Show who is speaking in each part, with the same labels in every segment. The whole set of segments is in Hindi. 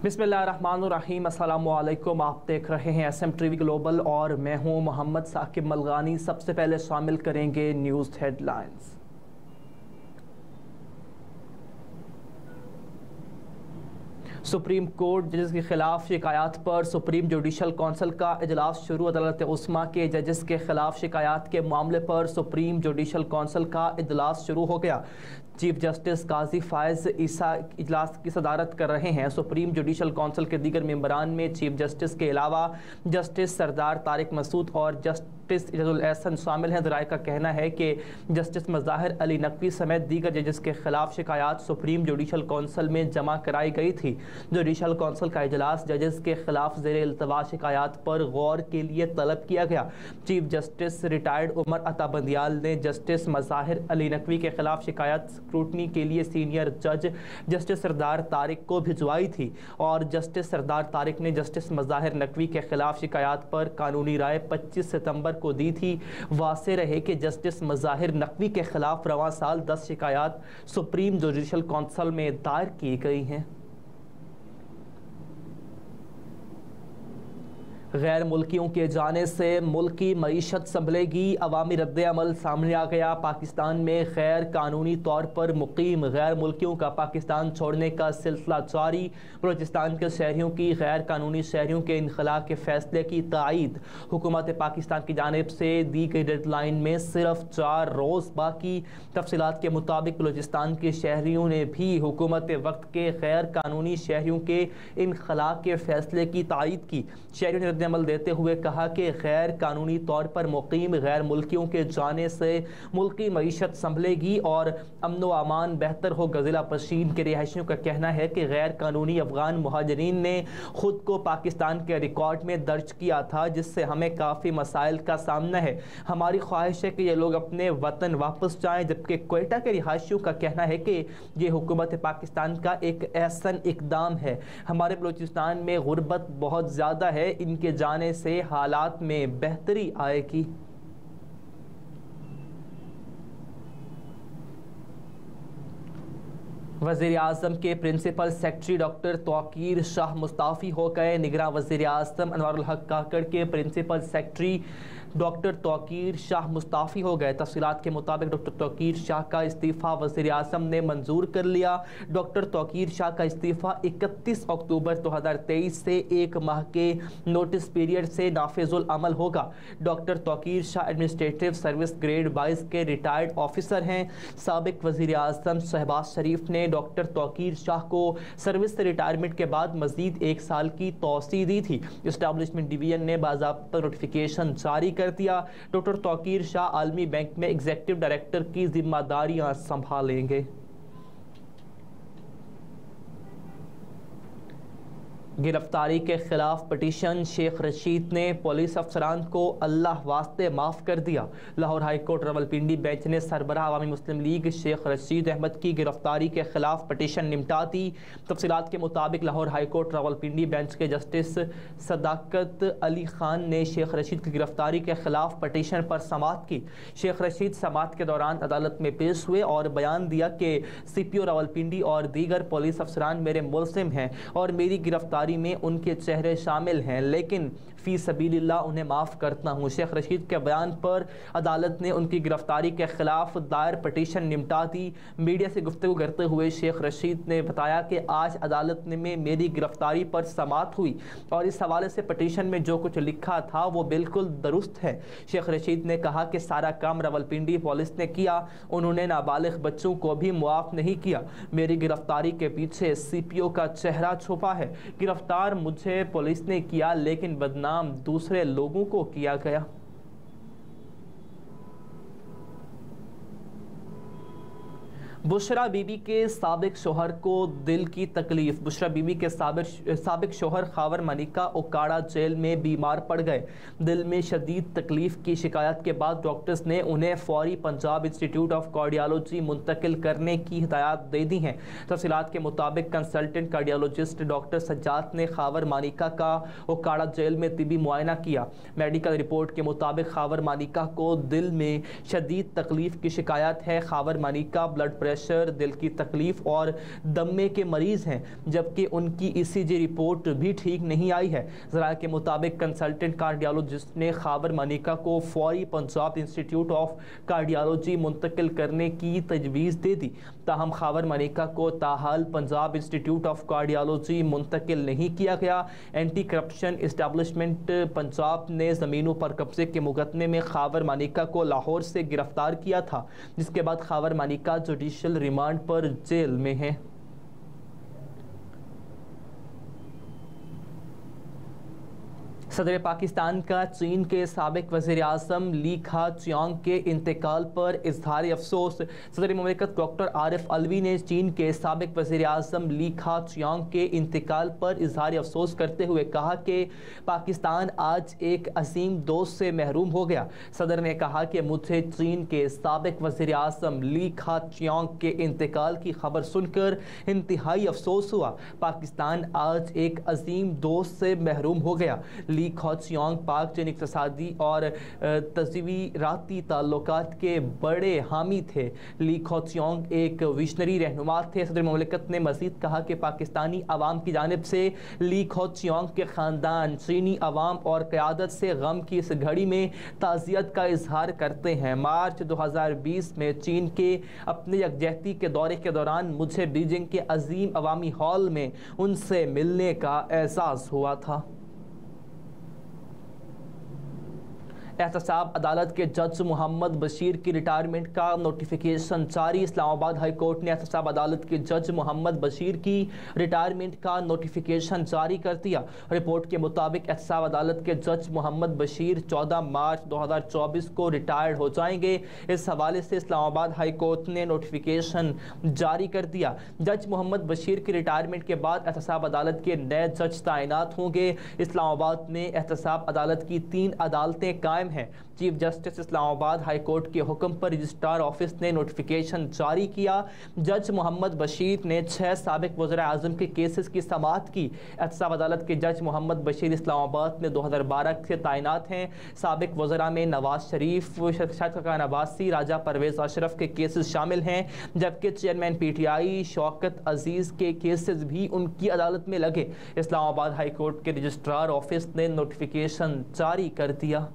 Speaker 1: बिस्मिल्लाहिर्रहमानिर्रहीम, अस्सलामुअलैकुम। आप देख रहे हैं SM-TV ग्लोबल और मैं हूं मोहम्मद साकिब मलगानी। सबसे पहले शामिल करेंगे न्यूज़ हेडलाइंस। सुप्रीम कोर्ट जजेस के खिलाफ शिकायत पर सुप्रीम जुडिशल कौंसिल का इजलास शुरू। अदालत उस्मा के जजेस के खिलाफ शिकायत के मामले पर सुप्रीम जुडिशल कौंसिल का इजलास शुरू हो गया। चीफ जस्टिस काजी फायज ईसा इजलास की सदारत कर रहे हैं। सुप्रीम जुडिशल कौंसिल के दीगर मेंबरान में चीफ जस्टिस के अलावा जस्टिस सरदार तारिक मसूद और जस्टिस इजाजुल एहसन शामिल हैं। ज़राए का कहना है कि जस्टिस मज़ाहिर अली नकवी समेत दीगर जजेस के खिलाफ शिकायत सुप्रीम जुडिशल कौंसिल में जमा कराई गई थी। जुडिशल कौंसिल का इजलास जजेस के खिलाफ ज़ेरे इल्तवा शिकायत पर गौर के लिए तलब किया गया। Chief justice retired Umar Ata Bandial ने जस्टिस मज़ाहिर अली नकवी के खिलाफ शिकायत स्क्रूटनी के लिए सीनियर जज जस्टिस सरदार तारिक को भिजवाई थी और जस्टिस सरदार तारिक ने जस्टिस मज़ाहिर नकवी के खिलाफ शिकायत पर कानूनी राय 25 सितंबर को दी थी। वासे रहे कि जस्टिस मज़ाहिर नकवी के खिलाफ रवां साल 10 शिकायत सुप्रीम जुडिशल कौंसिल में दायर की गई हैं। गैर मुल्कियों के जाने से मुल्की मईशत संभलेगी, अवामी रद्द-ए-अमल सामने आ गया। पाकिस्तान में गैर कानूनी तौर पर मुकीम गैर मुल्कियों का पाकिस्तान छोड़ने का सिलसिला जारी। बलूचिस्तान के शहरियों की गैर कानूनी शहरियों के इनखला के फैसले की तायीद। हुकूमत पाकिस्तान की जानिब से दी गई डेडलाइन में सिर्फ 4 रोज़ बाकी। तफसीलात के मुताबिक बलूचिस्तान के शहरियों ने भी हुकूमत वक्त के गैर कानूनी शहरियों के इनखला के फैसले की तायीद की। शहरियों ने अमल देते हुए कहा कि गैर कानूनी तौर पर मुकीम गैर मुल्कियों के जाने से मुल्की मईशत संभलेगी और अमन व अमान बेहतर होगा। ज़िला पशीन के रिहायशियों का कहना है कि गैर कानूनी अफगान मुहाजिरीन ने खुद को पाकिस्तान के रिकॉर्ड में दर्ज किया था, जिससे हमें काफ़ी मसाइल का सामना है। हमारी ख्वाहिश है कि ये लोग अपने वतन वापस जाएँ, जबकि क्वेटा के रिहायशियों का कहना है कि ये हुकूमत पाकिस्तान का एक एहसन इकदाम है। हमारे बलूचिस्तान में गुर्बत बहुत ज़्यादा है, इनके जाने से हालात में बेहतरी आएगी। वज़ीर-ए-आज़म के principal secretary doctor Tauqeer Shah मुस्ताफ़ी हो गए। निगरान वज़ीर-ए-आज़म अनवारुल हक काकड़ के principal secretary doctor Tauqeer Shah मुस्ताफ़ी हो गए। तफसीलात के मुताबिक डॉक्टर तौकीर शाह का इस्तीफ़ा वज़ीर-ए-आज़म ने मंजूर कर लिया। डॉक्टर तौकीर शाह का इस्तीफ़ा 31 अक्टूबर 2023 से 1 माह के नोटिस पीरियड से नाफिजुल अमल होगा। Doctor Tauqeer Shah administrative service grade 22 के रिटायर्ड ऑफिसर हैं। साबिक वज़ीर-ए-आज़म शहबाज शरीफ ने डॉक्टर तौकीर शाह को सर्विस से रिटायरमेंट के बाद मजीद 1 साल की तौसी दी थी। इस्टेब्लिशमेंट डिवीजन ने बाज़ाब्ता नोटिफिकेशन जारी कर दिया। डॉक्टर तौकीर शाह आलमी बैंक में एग्जीक्यूटिव डायरेक्टर की जिम्मेदारियां संभालेंगे। गिरफ्तारी के खिलाफ पटिशन। शेख रशीद ने पुलिस अफसरान को अल्लाह वास्ते माफ़ कर दिया। Lahore high court Rawalpindi bench ने सरबराह अवामी मुस्लिम लीग शेख रशीद अहमद की गिरफ्तारी के खिलाफ पटिशन निपटा दी। तफसीलात के मुताबिक Lahore high court Rawalpindi bench के जस्टिस सदाकत अली खान ने शेख रशीद की गिरफ्तारी के खिलाफ पटिशन पर समाअत की। शेख रशीद समाअत के दौरान अदालत में पेश हुए और बयान दिया कि CPO रावलपिंडी और दीगर पुलिस अफसरान मेरे मुल्ज़िम हैं और मेरी गिरफ्तारी में उनके चेहरे शामिल हैं, लेकिन फी सबीलिल्लाह उन्हें माफ़ करता हूँ। शेख रशीद के बयान पर अदालत ने उनकी गिरफ्तारी के खिलाफ दायर पटिशन निपटा दी। मीडिया से गुफ्तगू करते हुए शेख रशीद ने बताया कि आज अदालत में मेरी गिरफ्तारी पर समाअत हुई और इस हवाले से पटिशन में जो कुछ लिखा था वो बिल्कुल दुरुस्त है। शेख रशीद ने कहा कि सारा काम रावलपिंडी पुलिस ने किया, उन्होंने नाबालिग बच्चों को भी मुआफ़ नहीं किया। मेरी गिरफ्तारी के पीछे CPO का चेहरा छुपा है। गिरफ्तार मुझे पुलिस ने किया, लेकिन बदनाम दूसरे लोगों को किया गया। बुशरा बीबी के साबिक शोहर को दिल की तकलीफ। बुशरा बीबी के साबिक शोहर खावर मनिका ओकाड़ा जेल में बीमार पड़ गए। दिल में शदीद तकलीफ की शिकायत के बाद डॉक्टर्स ने उन्हें फौरी पंजाब इंस्टीट्यूट ऑफ कार्डियोलॉजी मुंतकिल करने की हिदायत दे दी हैं। तफसीलात के मुताबिक कंसल्टेंट कार्डियोलॉजिस्ट डॉक्टर सज्जाद ने खावर मानिका का ओकाड़ा जेल में तिबी मुआयना किया। मेडिकल रिपोर्ट के मुताबिक खावर मानिका को दिल में शदीद तकलीफ की शिकायत है। खावर मानिका ब्लड प्रेशर, दिल की तकलीफ और दमे के मरीज हैं, जबकि उनकी ECG रिपोर्ट भी ठीक नहीं आई है। ज़रा के मुताबिक कंसल्टेंट कार्डियोलॉजिस्ट ने खाबर मानिका को फौरी पंजाब इंस्टीट्यूट ऑफ कार्डियोलॉजी मुंतकिल करने की तजवीज़ दे दी। ताहम खाबर मानिका को ताहाल पंजाब इंस्टीट्यूट ऑफ कार्डियोलॉजी मुंतकिल नहीं किया गया। एंटी करप्शन इस्टेब्लिशमेंट पंजाब ने ज़मीनों पर कब्जे के मुकदमे में खाबर मानिका को लाहौर से गिरफ्तार किया था, जिसके बाद खाबर मानिका जुडिशल रिमांड पर जेल में है। सदर पाकिस्तान का चीन के साबिक वज़ीर आज़म ली खा-चियांग के इंतकाल पर इजहार अफसोस। सदर ममलिकत डॉक्टर आरिफ अलवी ने चीन के साबिक वज़ीर आज़म ली खा-चियांग के इंतकाल पर इजहार अफसोस करते हुए कहा कि पाकिस्तान आज एक अजीम दोस्त से महरूम हो गया। सदर ने कहा कि मुझे चीन के साबिक वज़ीर आज़म ली खा-चियांग के इंतकाल की खबर सुनकर इंतहाई अफसोस हुआ। पाकिस्तान आज एक अजीम दोस्त से महरूम हो गया। ली खा-चियांग पाक चीन इक़्तिसादी और तज़वीराती ताल्लुकात के बड़े हामी थे। ली खा-चियांग एक विशनरी रहनुमा थे। सदर ममलिकत ने मज़ीद कहा कि पाकिस्तानी अवाम की जानिब से ली खा-चियांग के ख़ानदान, चीनी अवाम और क़यादत से गम की इस घड़ी में ताज़ियत का इजहार करते हैं। मार्च 2020 में चीन के अपने यकजहती के दौरे के दौरान मुझे बीजिंग के अजीम अवामी हॉल में उनसे मिलने का एहसास हुआ था। एहतसाब अदालत के जज मोहम्मद बशीर की रिटायरमेंट का नोटिफिकेशन जारी। इस्लामाबाद हाई कोर्ट ने एहतसाब अदालत के जज मोहम्मद बशीर की रिटायरमेंट का नोटिफिकेशन जारी कर दिया। रिपोर्ट के मुताबिक एहतसाब अदालत के जज मोहम्मद बशीर 14 मार्च 2024 को रिटायर्ड हो जाएंगे। इस हवाले से इस्लामाबाद हाई कोर्ट ने नोटिफिकेशन जारी कर दिया। जज मोहम्मद बशीर की रिटायरमेंट के बाद एहतसाब अदालत के नए जज तैनात होंगे। इस्लामाबाद में एहतसाब अदालत की 3 अदालतें कायम है। Chief justice Islamabad high court के हुक्म पर रजिस्ट्रार ऑफिस ने नोटिफिकेशन जारी किया। जज मोहम्मद बशीर ने 6 साबिक वज़ीर आज़म के केसेस की समाअत की। एहतसाब अदालत के जज मोहम्मद बशीर इस्लामाबाद में 2012 से तैनात हैं। साबिक वज़रा में नवाज शरीफ, शाह नवासी, राजा परवेज़ अशरफ के केसेस शामिल हैं, जबकि चेयरमैन PTI शौकत अजीज़ के केसेस भी उनकी अदालत में लगे। इस्लामाबाद हाई कोर्ट के रजिस्ट्रार ऑफिस ने नोटिफिकेशन जारी कर दिया।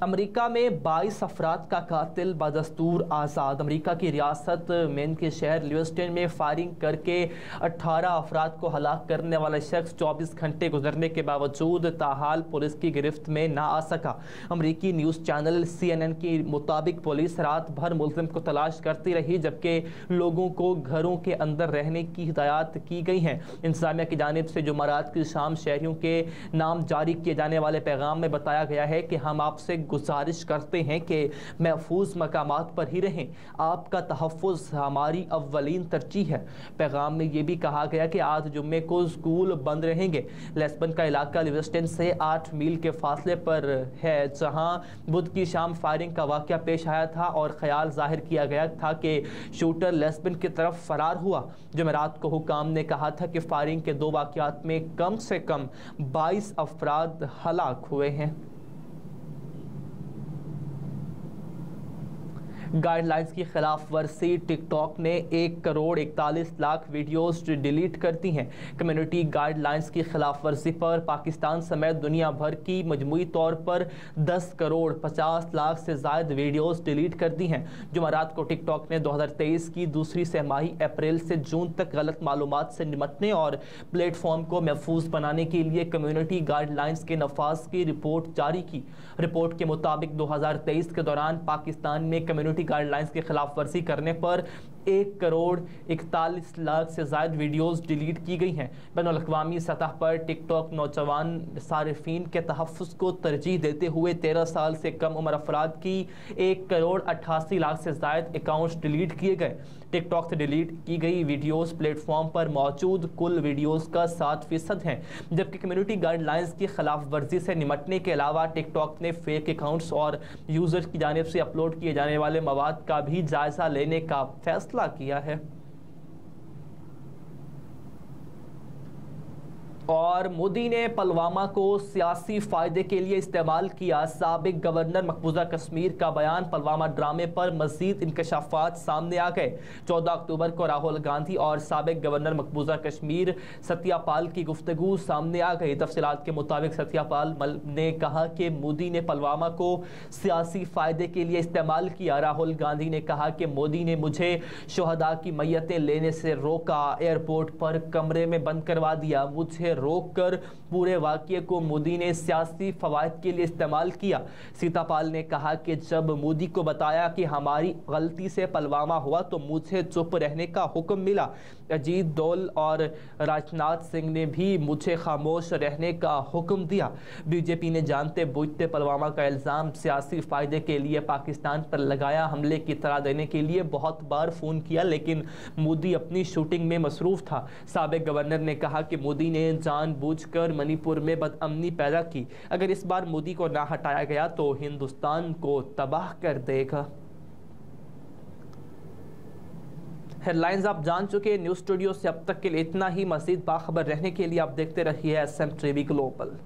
Speaker 1: अमेरिका में 22 अफराद का कातिल बदस्तूर आज़ाद। अमेरिका की रियासत मेन के शहर ल्यूस्टन में फायरिंग करके 18 अफराद को हलाक करने वाला शख्स 24 घंटे गुजरने के बावजूद ताहाल पुलिस की गिरफ्त में ना आ सका। अमेरिकी न्यूज़ चैनल CNN के मुताबिक पुलिस रात भर मुलजिम को तलाश करती रही, जबकि लोगों को घरों के अंदर रहने की हिदायत की गई हैं। इंतज़ामिया की जानिब से जुमेरात की शाम शहरियों के नाम जारी किए जाने वाले पैगाम में बताया गया है कि हम आपसे गुजारिश करते हैं कि महफूज मकामात पर ही रहें। आपका तहफ़्फ़ुज़ हमारी अव्वलीन तरजीह है। पैगाम में यह भी कहा गया कि आज जुम्मे को स्कूल बंद रहेंगे। लेस्बन का इलाका लिविस्टन से 8 मील के फासले पर है, जहां बुध की शाम फायरिंग का वाक़या पेश आया था और ख्याल जाहिर किया गया था कि शूटर लेस्बन की तरफ फरार हुआ। जुमेरात को हुकाम ने कहा था कि फायरिंग के 2 वाक़यात में कम से कम 22 अफराद हलाक हुए हैं। गाइडलाइंस की खिलाफ वर्जी टिकटॉक ने 1 करोड़ 41 लाख वीडियोस डिलीट कर दी हैं। कम्युनिटी गाइडलाइंस की खिलाफ वर्जी पर पाकिस्तान समेत दुनिया भर की मजमूई तौर पर 10 करोड़ 50 लाख से ज़ायद वीडियोस डिलीट कर दी हैं। जुमेरात को टिकटॉक ने 2023 की दूसरी तिमाही अप्रैल से जून तक गलत मालूमात से निपटने और प्लेटफॉर्म को महफूज बनाने के लिए कम्युनिटी गाइडलाइंस के नफाज की रिपोर्ट जारी की। रिपोर्ट के मुताबिक 2023 के दौरान पाकिस्तान में कम्युनिटी गाइडलाइंस की खिलाफ वर्जी करने पर 1 करोड़ 41 लाख से ज़ायद वीडियोस डिलीट की गई हैं। बैनुल-अक़वामी सतह पर टिकटॉक नौजवान सारिफीन के तहफ़्फ़ुज़ को तरजीह देते हुए 13 साल से कम उम्र अफराद की 1 करोड़ 88 लाख से ज़ायद अकाउंट्स डिलीट किए गए। टिकटॉक से डिलीट की गई वीडियोस प्लेटफॉर्म पर मौजूद कुल वीडियोस का 7% हैं, जबकि कम्युनिटी गाइडलाइंस की खिलाफ वर्जी से निपटने के अलावा टिकटॉक ने फेक अकाउंट्स और यूज़र्स की जानिब से अपलोड किए जाने वाले मवाद का भी जायज़ा लेने का फैसला किया है। और मोदी ने पुलवामा को सियासी फायदे के लिए इस्तेमाल किया। साबिक गवर्नर मकबूजा कश्मीर का बयान। पुलवामा ड्रामे पर मजीद इंकशाफात सामने आ गए। 14 अक्टूबर को राहुल गांधी और साबिक गवर्नर मकबूजा कश्मीर सत्यापाल की गुफ्तगू सामने आ गई। तफसीलात के मुताबिक सत्यापाल ने कहा कि मोदी ने पुलवामा को सियासी फायदे के लिए इस्तेमाल किया। राहुल गांधी ने कहा कि मोदी ने मुझे शोहदा की मैयतें लेने से रोका, एयरपोर्ट पर कमरे में बंद करवा दिया। मुझे रोककर पूरे वाक़ये को मोदी ने सियासी फवायद के लिए इस्तेमाल किया। सीतापाल ने कहा कि जब मोदी को बताया कि हमारी गलती से पुलवामा हुआ तो मुझे चुप रहने का हुक्म मिला। अजीत डोल और राजनाथ सिंह ने भी मुझे खामोश रहने का हुक्म दिया। बीजेपी ने जानते बूझते पुलवामा का इल्ज़ाम सियासी फ़ायदे के लिए पाकिस्तान पर लगाया। हमले की इत्तला देने के लिए बहुत बार फ़ोन किया लेकिन मोदी अपनी शूटिंग में मसरूफ़ था। साबिक गवर्नर ने कहा कि मोदी ने जानबूझकर मणिपुर में बदअमनी पैदा की। अगर इस बार मोदी को ना हटाया गया तो हिंदुस्तान को तबाह कर देगा। हेडलाइंस आप जान चुके। न्यूज़ स्टूडियो से अब तक के लिए इतना ही। मज़ीद बाखबर रहने के लिए आप देखते रहिए SM टीवी ग्लोबल।